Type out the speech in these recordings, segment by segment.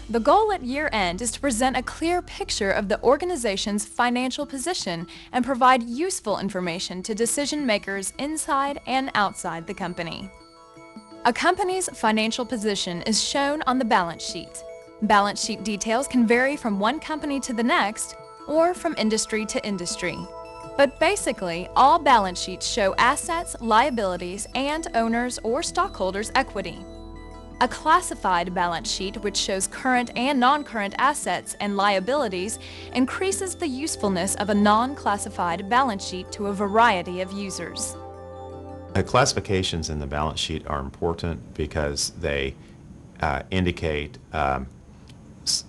The goal at year-end is to present a clear picture of the organization's financial position and provide useful information to decision-makers inside and outside the company. A company's financial position is shown on the balance sheet. Balance sheet details can vary from one company to the next or from industry to industry. But basically, all balance sheets show assets, liabilities, and owners' or stockholders' equity. A classified balance sheet, which shows current and non-current assets and liabilities, increases the usefulness of a non-classified balance sheet to a variety of users. Classifications in the balance sheet are important because they indicate,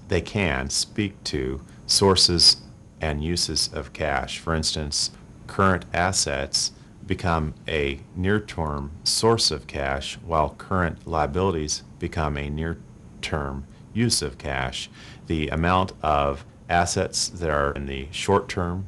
they can speak to sources and uses of cash. For instance, current assets become a near-term source of cash, while current liabilities become a near-term use of cash. The amount of assets that are in the short-term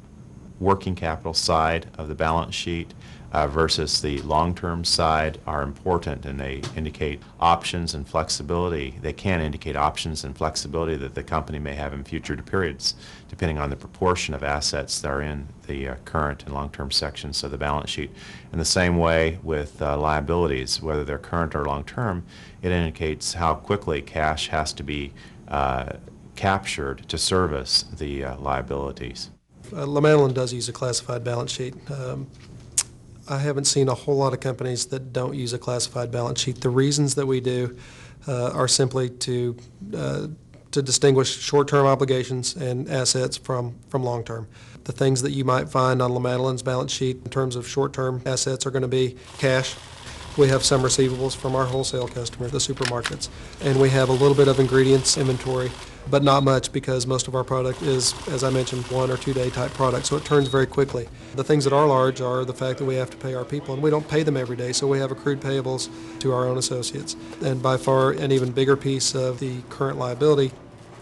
working capital side of the balance sheet versus the long-term side are important, and they indicate options and flexibility. They can indicate options and flexibility that the company may have in future periods, depending on the proportion of assets that are in the current and long-term sections of the balance sheet. In the same way with liabilities, whether they're current or long-term, it indicates how quickly cash has to be captured to service the liabilities. LaMadeleine does use a classified balance sheet. I haven't seen a whole lot of companies that don't use a classified balance sheet. The reasons that we do are simply to distinguish short-term obligations and assets from long-term. The things that you might find on LaMadeleine's balance sheet in terms of short-term assets are going to be cash. We have some receivables from our wholesale customers, the supermarkets, and we have a little bit of ingredients inventory, but not much because most of our product is, as I mentioned, 1 or 2 day type product, so it turns very quickly. The things that are large are the fact that we have to pay our people, and we don't pay them every day, so we have accrued payables to our own associates. And by far an even bigger piece of the current liability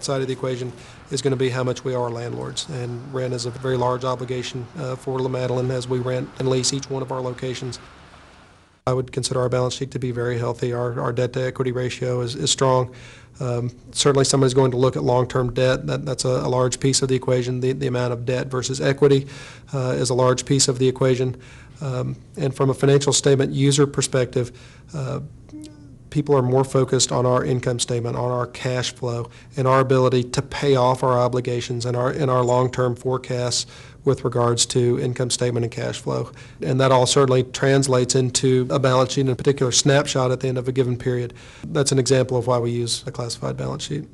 side of the equation is going to be how much we owe our landlords, and rent is a very large obligation for LaMadeleine as we rent and lease each one of our locations. I would consider our balance sheet to be very healthy. Our debt-to-equity ratio is strong. Certainly somebody's going to look at long-term debt. That's a large piece of the equation. The amount of debt versus equity is a large piece of the equation. And from a financial statement user perspective, people are more focused on our income statement, on our cash flow, and our ability to pay off our obligations and our long-term forecasts with regards to income statement and cash flow. And that all certainly translates into a balance sheet and a particular snapshot at the end of a given period. That's an example of why we use a classified balance sheet.